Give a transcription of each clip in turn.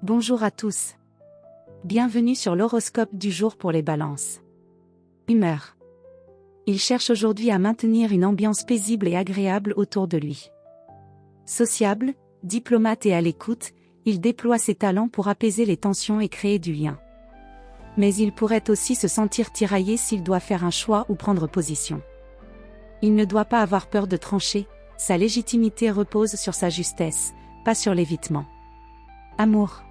Bonjour à tous. Bienvenue sur l'horoscope du jour pour les balances. Humeur. Il cherche aujourd'hui à maintenir une ambiance paisible et agréable autour de lui. Sociable, diplomate et à l'écoute, il déploie ses talents pour apaiser les tensions et créer du lien. Mais il pourrait aussi se sentir tiraillé s'il doit faire un choix ou prendre position. Il ne doit pas avoir peur de trancher, sa légitimité repose sur sa justesse, pas sur l'évitement. Amour.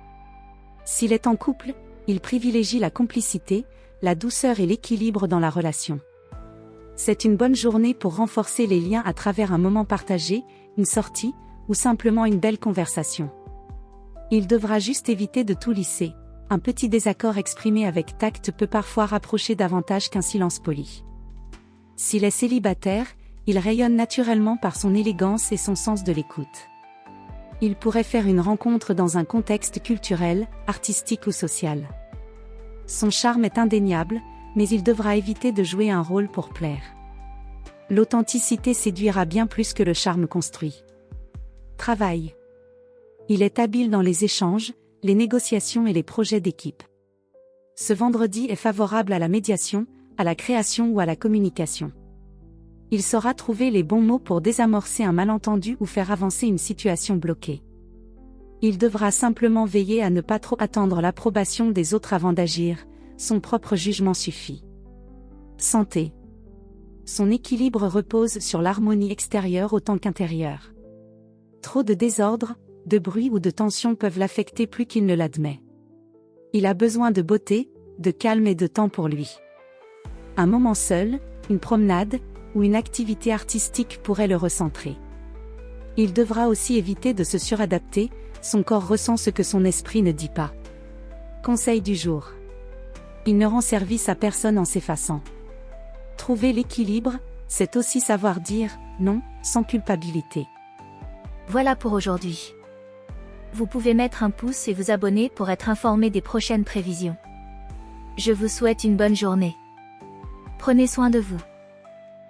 S'il est en couple, il privilégie la complicité, la douceur et l'équilibre dans la relation. C'est une bonne journée pour renforcer les liens à travers un moment partagé, une sortie, ou simplement une belle conversation. Il devra juste éviter de tout lisser. Un petit désaccord exprimé avec tact peut parfois rapprocher davantage qu'un silence poli. S'il est célibataire, il rayonne naturellement par son élégance et son sens de l'écoute. Il pourrait faire une rencontre dans un contexte culturel, artistique ou social. Son charme est indéniable, mais il devra éviter de jouer un rôle pour plaire. L'authenticité séduira bien plus que le charme construit. Travail. Il est habile dans les échanges, les négociations et les projets d'équipe. Ce vendredi est favorable à la médiation, à la création ou à la communication. Il saura trouver les bons mots pour désamorcer un malentendu ou faire avancer une situation bloquée. Il devra simplement veiller à ne pas trop attendre l'approbation des autres avant d'agir, son propre jugement suffit. Santé. Son équilibre repose sur l'harmonie extérieure autant qu'intérieure. Trop de désordre, de bruit ou de tension peuvent l'affecter plus qu'il ne l'admet. Il a besoin de beauté, de calme et de temps pour lui. Un moment seul, une promenade, ou une activité artistique pourrait le recentrer. Il devra aussi éviter de se suradapter, son corps ressent ce que son esprit ne dit pas. Conseil du jour. Il ne rend service à personne en s'effaçant. Trouver l'équilibre, c'est aussi savoir dire « non » sans culpabilité. Voilà pour aujourd'hui. Vous pouvez mettre un pouce et vous abonner pour être informé des prochaines prévisions. Je vous souhaite une bonne journée. Prenez soin de vous.